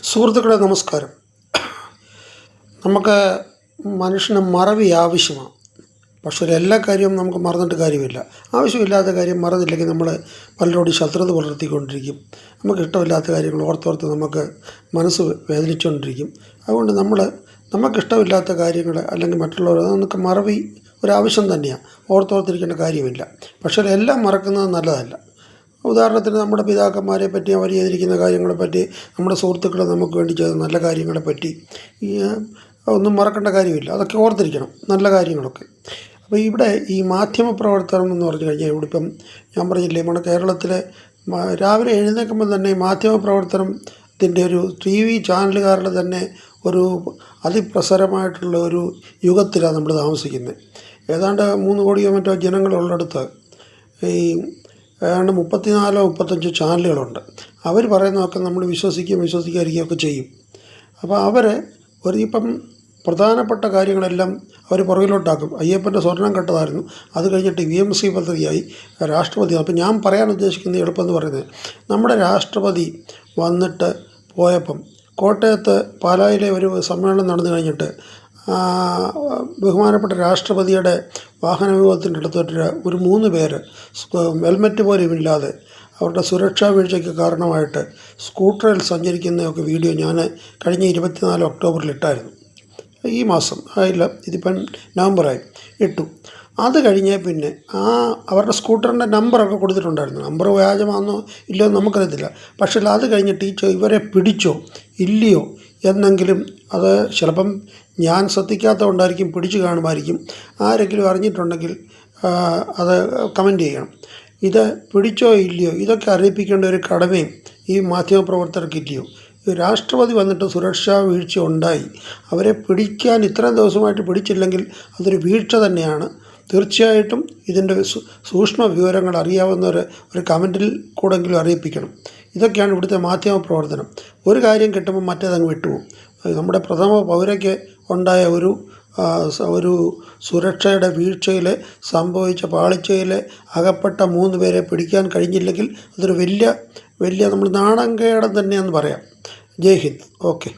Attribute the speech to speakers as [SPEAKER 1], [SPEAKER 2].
[SPEAKER 1] സുഹൃത്തുക്കളെ നമസ്കാരം. നമുക്ക് മനുഷ്യന് മറവി ആവശ്യമാണ്. പക്ഷേ എല്ലാ കാര്യവും നമുക്ക് മറന്നിട്ട് കാര്യമില്ല. ആവശ്യമില്ലാത്ത കാര്യം മറന്നില്ലെങ്കിൽ നമ്മൾ പലരോടും ശത്രുത പുലർത്തിക്കൊണ്ടിരിക്കും. നമുക്ക് ഇഷ്ടമില്ലാത്ത കാര്യങ്ങൾ ഓർത്തോർത്ത് നമുക്ക് മനസ്സ് വേദനിച്ചുകൊണ്ടിരിക്കും. അതുകൊണ്ട് നമുക്കിഷ്ടമില്ലാത്ത കാര്യങ്ങൾ അല്ലെങ്കിൽ മറ്റുള്ളവർ നമുക്ക് മറവി ഒരാവശ്യം തന്നെയാണ്. ഓർത്തോർത്തിരിക്കേണ്ട കാര്യമില്ല. പക്ഷേ എല്ലാം മറക്കുന്നത് നല്ലതല്ല. ഉദാഹരണത്തിന് നമ്മുടെ പിതാക്കന്മാരെ പറ്റി, അവർ ചെയ്തിരിക്കുന്ന കാര്യങ്ങളെപ്പറ്റി, നമ്മുടെ സുഹൃത്തുക്കൾ നമുക്ക് വേണ്ടി ചെയ്ത നല്ല കാര്യങ്ങളെപ്പറ്റി ഒന്നും മറക്കേണ്ട കാര്യമില്ല. അതൊക്കെ ഓർത്തിരിക്കണം, നല്ല കാര്യങ്ങളൊക്കെ. അപ്പോൾ ഇവിടെ ഈ മാധ്യമപ്രവർത്തനം എന്ന് പറഞ്ഞു കഴിഞ്ഞാൽ, ഇവിടെ ഇപ്പം ഞാൻ പറഞ്ഞില്ലേ, നമ്മുടെ കേരളത്തിലെ രാവിലെ എഴുന്നേൽക്കുമ്പോൾ തന്നെ മാധ്യമപ്രവർത്തനത്തിൻ്റെ ഒരു TV ചാനലുകാരുടെ തന്നെ ഒരു അതിപ്രസരമായിട്ടുള്ള ഒരു യുഗത്തിലാണ് നമ്മൾ താമസിക്കുന്നത്. ഏതാണ്ട് 3 കോടിയോ മറ്റോ ജനങ്ങളുള്ളിടത്ത് ഈ ഏതാണ്ട് 34-35 ചാനലുകളുണ്ട്. അവർ പറയുന്നതൊക്കെ നമ്മൾ വിശ്വസിക്കാതിരിക്കുകയൊക്കെ ചെയ്യും. അപ്പോൾ ഇപ്പം പ്രധാനപ്പെട്ട കാര്യങ്ങളെല്ലാം അവർ പുറകിലോട്ടാക്കും. അയ്യപ്പൻ്റെ സ്വർണം കെട്ടതായിരുന്നു, അത് കഴിഞ്ഞിട്ട് VMC പദ്ധതിയായി, രാഷ്ട്രപതി. അപ്പം ഞാൻ പറയാൻ ഉദ്ദേശിക്കുന്ന എളുപ്പമെന്ന് പറയുന്നത്, നമ്മുടെ രാഷ്ട്രപതി വന്നിട്ട് പോയപ്പം കോട്ടയത്ത് പാലായിലെ ഒരു സമ്മേളനം നടന്നു കഴിഞ്ഞിട്ട് ബഹുമാനപ്പെട്ട രാഷ്ട്രപതിയുടെ വാഹന വ്യൂഹത്തിൻ്റെ അടുത്തോട്ട് ഒരു 3 പേര് ഹെൽമെറ്റ് പോലും ഇല്ലാതെ അവരുടെ സുരക്ഷാ വീഴ്ചയ്ക്ക് കാരണമായിട്ട് സ്കൂട്ടറിൽ സഞ്ചരിക്കുന്നതൊക്കെ വീഡിയോ ഞാൻ കഴിഞ്ഞ 24 ഒക്ടോബറിൽ ഇട്ടായിരുന്നു. ഈ മാസം ആയില്ല, ഇതിപ്പം നവംബറായി ഇട്ടു. അത് കഴിഞ്ഞേ പിന്നെ അവരുടെ സ്കൂട്ടറിൻ്റെ നമ്പറൊക്കെ കൊടുത്തിട്ടുണ്ടായിരുന്നു. നമ്പർ വ്യാജമാണെന്നോ ഇല്ലയോ നമുക്കറിയത്തില്ല. പക്ഷേ അത് കഴിഞ്ഞിട്ട് ഇവരെ പിടിച്ചോ ഇല്ലയോ എന്നെങ്കിലും, അത് ചിലപ്പം ഞാൻ ശ്രദ്ധിക്കാത്തതുകൊണ്ടായിരിക്കും, പിടിച്ചു കാണുമായിരിക്കും. ആരെങ്കിലും അറിഞ്ഞിട്ടുണ്ടെങ്കിൽ അത് കമൻറ്റ് ചെയ്യണം. ഇത് പിടിച്ചോ ഇല്ലയോ ഇതൊക്കെ അറിയിപ്പിക്കേണ്ട ഒരു കടമയും ഈ മാധ്യമപ്രവർത്തകർക്കില്ലയോ? രാഷ്ട്രപതി വന്നിട്ട് സുരക്ഷാ വീഴ്ച ഉണ്ടായി, അവരെ പിടിക്കാൻ ഇത്രയും ദിവസമായിട്ട് പിടിച്ചില്ലെങ്കിൽ അതൊരു വീഴ്ച തന്നെയാണ്. തീർച്ചയായിട്ടും ഇതിൻ്റെ സൂക്ഷ്മ വിവരങ്ങൾ അറിയാവുന്നവർ ഒരു കമൻറ്റിൽ കൂടെങ്കിലും അറിയിപ്പിക്കണം. ഇതൊക്കെയാണ് ഇവിടുത്തെ മാധ്യമപ്രവർത്തനം. ഒരു കാര്യം കിട്ടുമ്പോൾ മറ്റേതങ്ങ് വിട്ടുപോകും. നമ്മുടെ പ്രഥമ പൗരയ്ക്ക് ഉണ്ടായ ഒരു സുരക്ഷയുടെ വീഴ്ചയിൽ സംഭവിച്ച പാളിച്ചയിൽ അകപ്പെട്ട 3 പേരെ പിടിക്കാൻ കഴിഞ്ഞില്ലെങ്കിൽ അതൊരു വലിയ നമ്മൾ നാണംകേടം തന്നെയെന്ന് പറയാം. ജയ് ഹിന്ദ്. ഓക്കെ.